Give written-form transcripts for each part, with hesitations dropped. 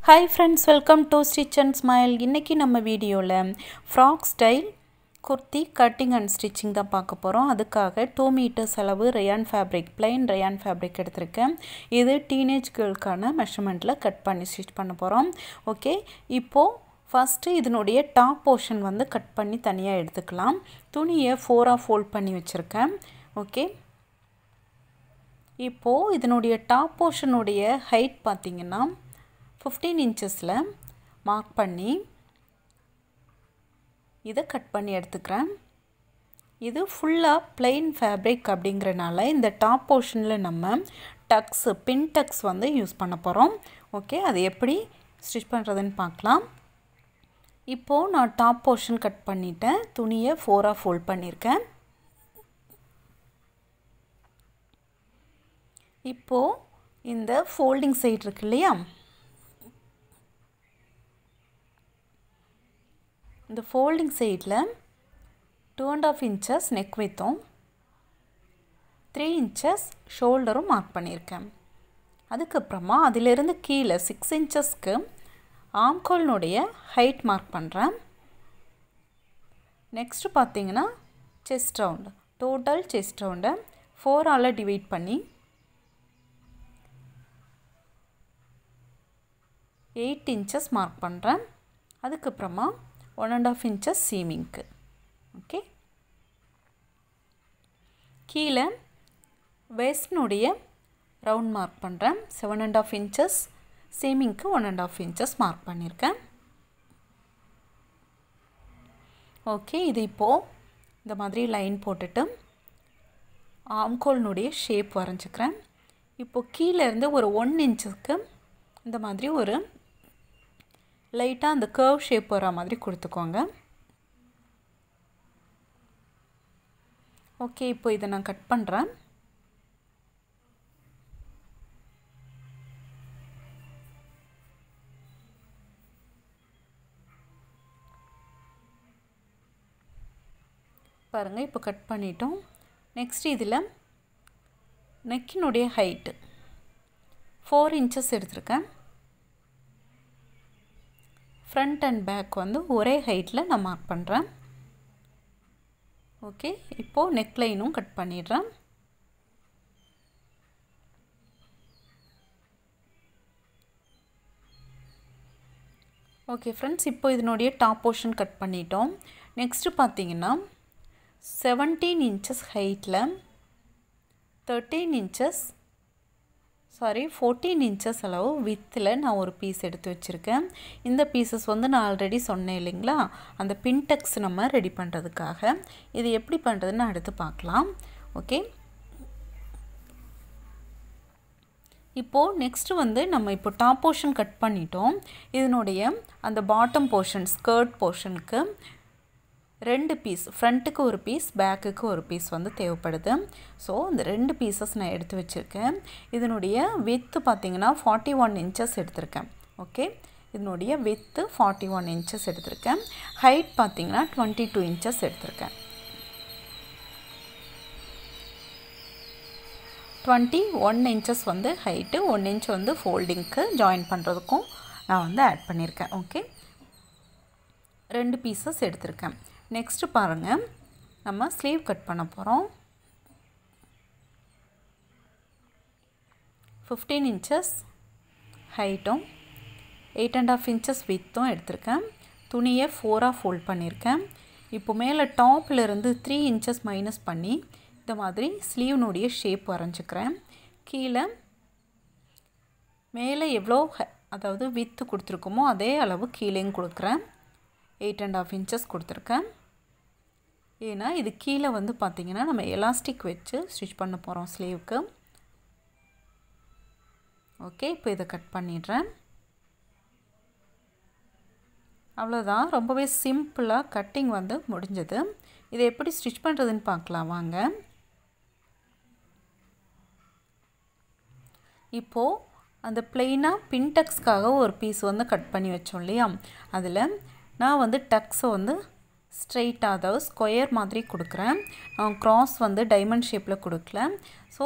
Hi friends, welcome to Stitch and Smile. இன்னைக்கு நம்ம வீடியோல frock style kurti cutting and stitching தான் பார்க்க போறோம். அதுக்காக 2 meters அளவு rayon fabric, plain rayon fabric எடுத்திருக்கேன். இது teenage girlக்கான measurementல கட் பண்ணி ஸ்டிட்ச் பண்ண போறோம். ஓகே, இப்போ first இதனுடைய top portion வந்து கட் பண்ணி தனியா எடுத்துக்கலாம். துணியை 4ஆ fold பண்ணி வச்சிருக்கேன். ஓகே, இப்போ இதனுடைய top portion உடைய height பாத்தீங்கன்னா 15 inchesல மார்க் பண்ணி இத கட் பண்ணி எடுத்துக்கிறேன். இது ஃபுல்லா plain fabric அப்படிங்கறனால இந்த டாப் போர்ஷன்ல நம்ம டக்ஸ் பின் டக்ஸ் வந்து யூஸ் பண்ண போறோம். ஓகே, அது எப்படி ஸ்டிட்ச் பண்றதுன்னு பார்க்கலாம். இப்போ நான் டாப் போர்ஷன் கட் பண்ணிட்டேன். துணியை 4ஆ fold பண்ணிருக்கேன். இப்போ இந்த folding side இருக்கு இல்லையா, இந்த folding sideல 2.5 inches neck widthம் 3 inches shoulderம் மார்க் பண்ணிருக்கேன். அதுக்கு அப்புறமா அதில இருந்து கீழ 6 inchesக்கு ஆம்கோல்னுடைய height மார்க் பண்றேன். நெக்ஸ்ட் பாத்தீங்கன்னா chest round, total chest round 4 ஆல டிவைட் பண்ணி 8 inches மார்க் பண்றேன். அதுக்கு அப்புறமா 1.5 inches seaming. ஓகே, கீழ waist நுடைய ரவுண்ட் மார்க் பண்றேன். 7.5 inches seaming 1.5 inches மார்க் பண்ணிருக்கேன். ஓகே, இது இப்போ இந்த மாதிரி லைன் போட்டுட்டு ஆர்ம்ஹோல் நுடைய ஷேப் வரைஞ்சுக்கிறேன். இப்போ கீழ இருந்து ஒரு 1 inchக்கு இந்த மாதிரி ஒரு லைட்டா அந்த கர்வ் ஷேப் வர மாதிரி கொடுத்துக்கோங்க. ஓகே, இப்போ இத நான் கட் பண்றேன். பாருங்க, இப்போ கட் பண்ணிட்டோம். நெக்ஸ்ட் இதுல நெக்கினுடைய ஹைட் 4 inches எடுத்துர்க்கேன். front and back வந்து ஒரே ஹைட்ல நான் மார்க் பண்றேன். ஓகே, இப்போ neck லைனும் கட் பண்ணிடுறேன். ஓகே फ्रेंड्स, இப்போ இதனுடைய டாப் போர்ஷன் கட் பண்ணிட்டோம். நெக்ஸ்ட் பாத்தீங்கன்னா 17 inches ஹைட்ல 14 inches அளவு widthல நான் ஒரு பீஸ் எடுத்து வச்சிருக்கேன். இந்த பீசஸ் வந்து நான் ஆல்ரெடி சொன்னேன் இல்லைங்களா, அந்த பின் டக்ஸ் நம்ம ரெடி பண்றதுக்காக. இது எப்படி பண்றதுன்னு அடுத்து பார்க்கலாம். ஓகே, இப்போ நெக்ஸ்ட் வந்து நம்ம இப்போ டாப் போர்ஷன் கட் பண்ணிட்டோம். இதனுடைய அந்த பாட்டம் போர்ஷன் ஸ்கர்ட் போர்ஷனுக்கு ரெண்டு பீஸ், ஃப்ரண்ட்டுக்கு ஒரு பீஸ், பேக்குக்கு ஒரு பீஸ் வந்து தேவைப்படுது. ஸோ இந்த ரெண்டு பீசஸ் நான் எடுத்து வச்சிருக்கேன். இதனுடைய width பார்த்தீங்கன்னா 41 inches எடுத்திருக்கேன். ஓகே, இதனுடைய width 41 inches எடுத்திருக்கேன். ஹைட் பார்த்தீங்கன்னா 22 inches எடுத்திருக்கேன். 21 inches வந்து ஹைட், 1 inch வந்து ஃபோல்டிங்க்கு ஜாயின் பண்றதுக்கும் நான் வந்து ஆட் பண்ணிருக்கேன். ஓகே, ரெண்டு பீசஸ் எடுத்திருக்கேன். நெக்ஸ்ட் பாருங்க, நம்ம ஸ்லீவ் கட் பண்ண போறோம். 15 inches ஹைட்டும் 8.5 inches widthம் எடுத்திருக்கேன். துணியை 4ஆ fold பண்ணிருக்கேன். இப்போ மேலே டாப்ல இருந்து 3 inches மைனஸ் பண்ணி இந்த மாதிரி ஸ்லீவ் நுடைய ஷேப் வரைஞ்சுக்கிறேன். கீழ மேலே எவ்வளோ அதாவது width கொடுத்திருக்கோமோ அதே அளவு கீழேயும் கொடுக்கிறேன். 8.5 inches கொடுத்திருக்கேன். ஏனா இது கீழ வந்து பாத்தீங்கன்னா நம்ம எலாஸ்டிக் வெச்சு ஸ்டிட்ச் பண்ண போறோம் ஸ்லீவுக்கு. ஓகே, இப்போ இத கட் பண்ணிடுறேன். அவ்வளவுதான், ரொம்பவே சிம்பிளா கட்டிங் வந்து முடிஞ்சது. இதை எப்படி ஸ்டிட்ச் பண்றதுன்னு பார்க்கலாம் வாங்க. இப்போ அந்த ப்ளைனா பின் டக்ஸ்க்காக ஒரு பீஸ் வந்து கட் பண்ணி வச்சோம் இல்லையா, அதுல நான் வந்து டக்ஸ் வந்து ஸ்ட்ரைட்டா அதாவது ஸ்கொயர் மாதிரி கொடுக்கிறேன். நான் கிராஸ் வந்து டைமண்ட் ஷேப்ல கொடுக்கல. சோ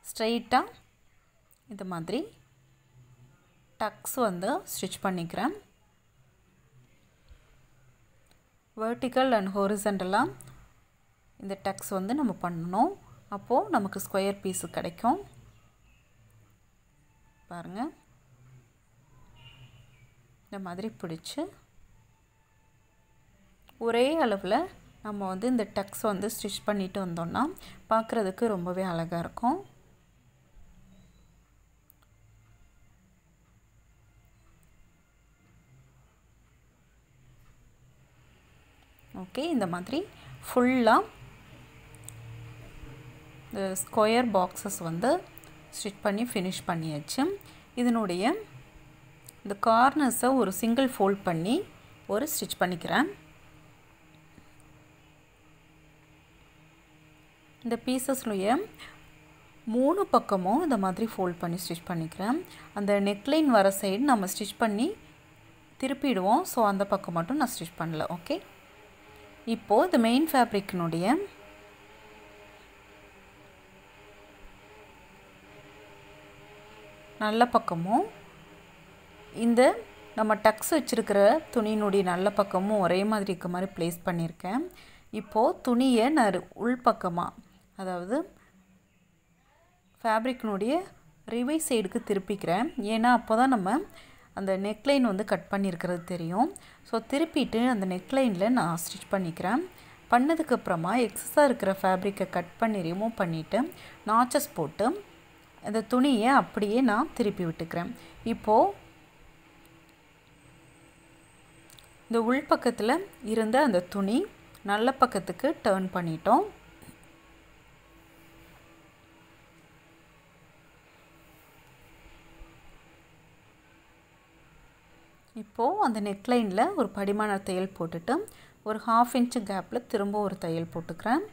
ஸ்ட்ரைட்டா இந்த மாதிரி டக்ஸ் வந்து ஸ்டிச் பண்ணிக்கிறேன். வெர்டிக்கல் அண்ட் ஹொரிசன்டலாக இந்த டக்ஸ் வந்து நம்ம பண்ணணும். அப்போது நமக்கு ஸ்கொயர் பீஸு கிடைக்கும். பாருங்கள், இந்த மாதிரி பிடிச்சி ஒரே அளவில் நம்ம வந்து இந்த டக்ஸ் வந்து ஸ்டிச் பண்ணிட்டு வந்தோம்னா பார்க்குறதுக்கு ரொம்பவே அழகாக இருக்கும். ஓகே, இந்த மாதிரி ஃபுல்லாக இந்த ஸ்கொயர் பாக்ஸஸ் வந்து ஸ்டிச் பண்ணி ஃபினிஷ் பண்ணியாச்சு. இதனுடைய இந்த கார்னர்ஸை ஒரு சிங்கிள் ஃபோல்ட் பண்ணி ஒரு ஸ்டிச் பண்ணிக்கிறேன். இந்த பீசஸ்லையே 3 பக்கமும் இந்த மாதிரி ஃபோல்ட் பண்ணி ஸ்டிச் பண்ணிக்கிறேன். அந்த நெக்லைன் வர சைடு நம்ம ஸ்டிச் பண்ணி திருப்பிடுவோம். ஸோ அந்த பக்கம் மட்டும் நான் ஸ்டிச் பண்ணல. ஓகே, இப்போது இந்த மெயின் ஃபேப்ரிக்கினுடைய நல்ல பக்கமும் இந்த நம்ம டக்ஸ் வச்சுருக்கிற துணியினுடைய நல்ல பக்கமும் ஒரே மாதிரி இருக்க மாதிரி ப்ளேஸ் பண்ணியிருக்கேன். இப்போது துணியை நான் உள்பக்கமாக, அதாவது ஃபேப்ரிக்கினுடைய ரிவைஸ் சைடுக்கு திருப்பிக்கிறேன். ஏன்னா அப்போ தான் நம்ம அந்த நெக்லைன் வந்து கட் பண்ணியிருக்கிறது தெரியும். ஸோ திருப்பிட்டு அந்த நெக்லைனில் நான் ஸ்டிச் பண்ணிக்கிறேன். பண்ணதுக்கப்புறமா எக்ஸஸாக இருக்கிற ஃபேப்ரிக்கை கட் பண்ணி ரிமூவ் பண்ணிவிட்டு நாச்சஸ் போட்டு அந்த துணியை அப்படியே நான் திருப்பி விட்டுக்கிறேன். இப்போது இந்த உள்பக்கத்தில் இருந்த அந்த துணி நல்ல பக்கத்துக்கு டர்ன் பண்ணிட்டோம். இப்போது அந்த நெக்லைனில் ஒரு படிமான தையல் போட்டுட்டு ஒரு 1/2 இன்ச்சு கேப்பில் திரும்ப ஒரு தையல் போட்டுக்கிறேன்.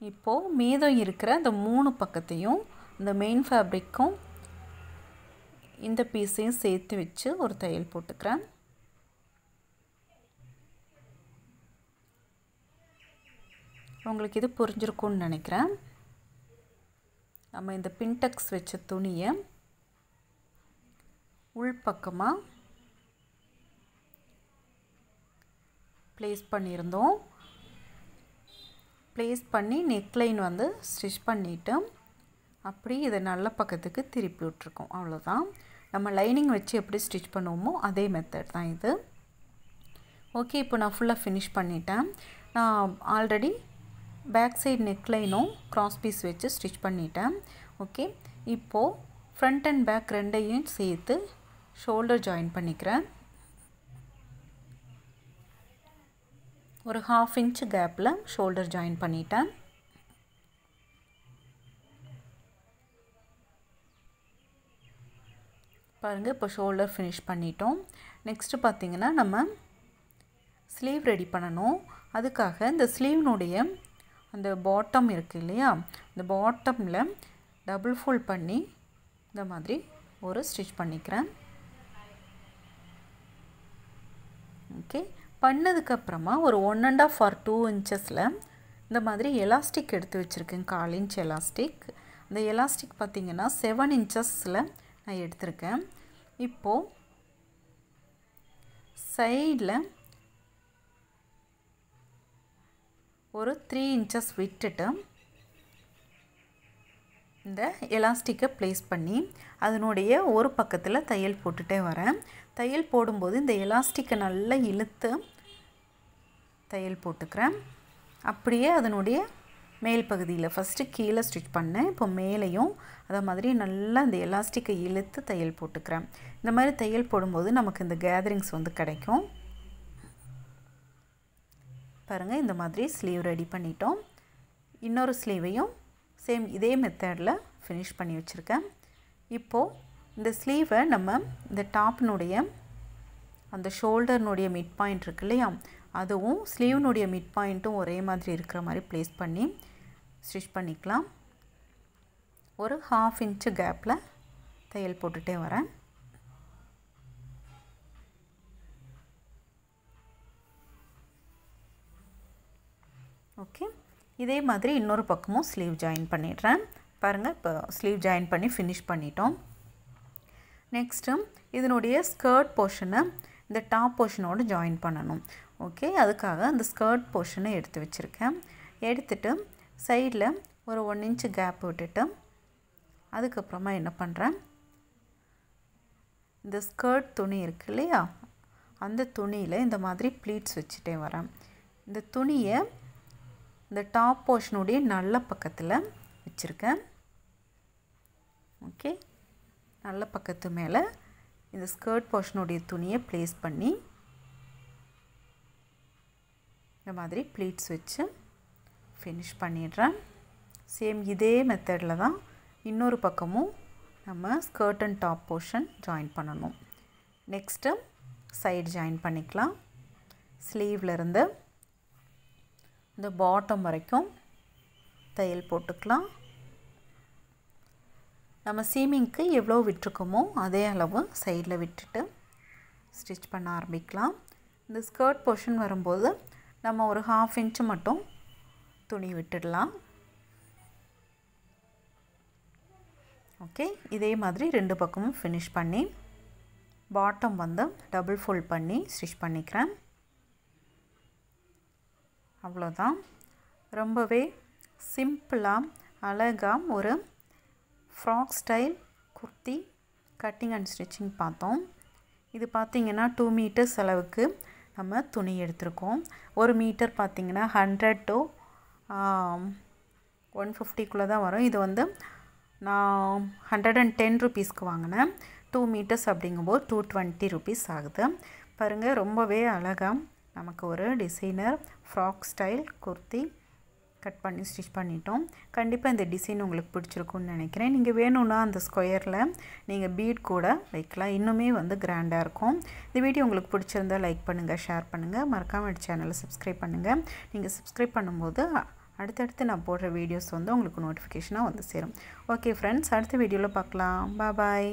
இப்போது மீதம் இருக்கிற அந்த 3 பக்கத்தையும் இந்த மெயின் ஃபேப்ரிக்கும் இந்த பீஸையும் சேர்த்து வச்சு ஒரு தையல் போட்டுக்கிறேன். உங்களுக்கு இது புரிஞ்சிருக்கும்னு நினைக்கிறேன். நம்ம இந்த பின்டக்ஸ் வச்ச துணியை உள்பக்கமாக ப்ளேஸ் பண்ணியிருந்தோம். ப்ளேஸ் பண்ணி நெக்லைன் வந்து ஸ்டிச் பண்ணிவிட்டு அப்படி இதை நல்ல பக்கத்துக்கு திருப்பி விட்ருக்கோம். அவ்வளோதான். நம்ம லைனிங் வச்சு எப்படி ஸ்டிச் பண்ணுவோமோ அதே மெத்தட் தான் இது. ஓகே, இப்போ நான் ஃபுல்லாக ஃபினிஷ் பண்ணிட்டேன். நான் ஆல்ரெடி பேக் சைடு நெக்லைனும் க்ராஸ் பீஸ் வச்சு ஸ்டிச் பண்ணிட்டேன். ஓகே, இப்போது ஃப்ரண்ட் அண்ட் பேக் ரெண்டையும் சேர்த்து ஷோல்டர் ஜாயின் பண்ணிக்கிறேன். ஒரு 1/2 இன்ச்சு கேப்பில் ஷோல்டர் ஜாயின் பண்ணிட்டேன். பாருங்கள், இப்போ ஷோல்டர் ஃபினிஷ் பண்ணிட்டோம். நெக்ஸ்ட்டு பார்த்திங்கன்னா நம்ம ஸ்லீவ் ரெடி பண்ணணும். அதுக்காக இந்த ஸ்லீவ்னுடைய அந்த பாட்டம் இருக்குது இல்லையா, இந்த பாட்டமில் டபுள் ஃபோல்ட் பண்ணி இந்த மாதிரி ஒரு ஸ்டிச் பண்ணிக்கிறேன். ஓகே, பண்ணதுக்கப்புறமா ஒரு 1.5 or 2 இன்ச்சஸில் இந்த மாதிரி எலாஸ்டிக் எடுத்து வச்சுருக்கேன். 1/4 இன்ச் எலாஸ்டிக். அந்த எலாஸ்டிக் பார்த்திங்கன்னா 7 இன்ச்சஸில் நான் எடுத்திருக்கேன். இப்போது சைடில் ஒரு 3 இன்ச்சஸ் விட்டுட்டு இந்த எலாஸ்டிக்கை ப்ளேஸ் பண்ணி அதனுடைய ஒரு பக்கத்தில் தையல் போட்டுகிட்டே வரேன். தையல் போடும்போது இந்த எலாஸ்டிக்கை நல்லா இழுத்து தையல் போட்டுக்கிறேன். அப்படியே அதனுடைய மேல் பகுதியில் ஃபஸ்ட்டு கீழே ஸ்டிச் பண்ணேன். இப்போ மேலேயும் அதை மாதிரி நல்லா இந்த எலாஸ்டிக்கை இழுத்து தையல் போட்டுக்கிறேன். இந்த மாதிரி தையல் போடும்போது நமக்கு இந்த கேதரிங்ஸ் வந்து கிடைக்கும். பாருங்கள், இந்த மாதிரி ஸ்லீவ் ரெடி பண்ணிட்டோம். இன்னொரு ஸ்லீவையும் சேம் இதே மெத்தடில் ஃபினிஷ் பண்ணி வச்சுருக்கேன். இப்போது இந்த ஸ்லீவை நம்ம இந்த டாப்னுடைய அந்த ஷோல்டர்னுடைய மிட் பாயிண்ட் இருக்கு இல்லையா, அதுவும் ஸ்லீவ்னுடைய மிட் பாயிண்ட்டும் ஒரே மாதிரி இருக்கிற மாதிரி ப்ளேஸ் பண்ணி ஸ்டிச் பண்ணிக்கலாம். ஒரு 1/2 இன்ச்சு கேப்பில் தையல் போட்டுகிட்டே வரேன். ஓகே, இதே மாதிரி இன்னொரு பக்கமும் ஸ்லீவ் ஜாயின் பண்ணிடுறேன். பாருங்கள், இப்போ ஸ்லீவ் ஜாயின் பண்ணி ஃபினிஷ் பண்ணிட்டோம். நெக்ஸ்ட்டு இதனுடைய ஸ்கர்ட் போர்ஷனை இந்த டாப் போர்ஷனோடு ஜாயின் பண்ணணும். ஓகே, அதுக்காக அந்த ஸ்கர்ட் போர்ஷனை எடுத்து வச்சுருக்கேன். எடுத்துட்டு சைடில் ஒரு 1 இன்ச் கேப் விட்டுட்டு அதுக்கப்புறமா என்ன பண்ணுறேன், இந்த ஸ்கர்ட் துணி இருக்கு இல்லையா, அந்த துணியில் இந்த மாதிரி ப்ளீட்ஸ் வச்சுட்டே வரேன். இந்த துணியை இந்த டாப் போர்ஷனுடைய நல்ல பக்கத்தில் வச்சுருக்கேன். ஓகே, நல்ல பக்கத்து மேலே இந்த ஸ்கர்ட் போர்ஷனுடைய துணியை ப்ளேஸ் பண்ணி இந்த மாதிரி ப்ளீட்ஸ் வச்சு ஃபினிஷ் பண்ணிடுறேன். சேம் இதே மெத்தடில் தான் இன்னொரு பக்கமும் நம்ம skirt and top portion join பண்ணணும். நெக்ஸ்ட்டு சைடு ஜாயின் பண்ணிக்கலாம். ஸ்லீவில் இருந்து இந்த பாட்டம் வரைக்கும் தையல் போட்டுக்கலாம். நம்ம சீமிங்க்கு எவ்வளோ விட்டுருக்கோமோ அதே அளவு சைடில் விட்டுட்டு ஸ்டிச் பண்ண ஆரம்பிக்கலாம். இந்த ஸ்கர்ட் போர்ஷன் வரும்போது நம்ம ஒரு 1/2 இன்ச் மட்டும் துணி விட்டுடலாம். ஓகே, இதே மாதிரி 2 பக்கமும் ஃபினிஷ் பண்ணி பாட்டம் வந்து டபுள் ஃபோல்ட் பண்ணி ஸ்டிச் பண்ணிக்கிறேன். அவ்வளோதான். ரொம்பவே சிம்பிளாக அழகாக ஒரு frock style kurti cutting and stitching பார்த்தோம். இது பார்த்திங்கன்னா 2 மீட்டர்ஸ் அளவுக்கு நம்ம துணி எடுத்திருக்கோம். 1 மீட்டர் பார்த்திங்கன்னா 100 to 150 தான் வரும். இது வந்து நான் 110 ருபீஸ்க்கு வாங்கினேன். 2 மீட்டர்ஸ் அப்படிங்கும்போது 220 ருபீஸ் ஆகுது. பாருங்கள், ரொம்பவே அழகாக நமக்கு ஒரு designer frock style kurti cut பண்ணி ஸ்டிச் பண்ணிட்டோம். கண்டிப்பாக இந்த டிசைன் உங்களுக்கு பிடிச்சிருக்குன்னு நினைக்கிறேன். நீங்கள் வேணும்னா அந்த ஸ்கொயரில் நீங்கள் பீட் கூட வைக்கலாம், இன்னுமே வந்து கிராண்டாக இருக்கும். இந்த வீடியோ உங்களுக்கு பிடிச்சிருந்தால் லைக் பண்ணுங்கள், ஷேர் பண்ணுங்கள், மறக்காமல் சேனலை சப்ஸ்கிரைப் பண்ணுங்கள். நீங்கள் சப்ஸ்கிரைப் பண்ணும்போது அடுத்தடுத்து நான் போடுற வீடியோஸ் வந்து உங்களுக்கு நோட்டிஃபிகேஷனாக வந்து சேரும். ஓகே ஃப்ரெண்ட்ஸ், அடுத்த வீடியோவில் பார்க்கலாம். பாய்.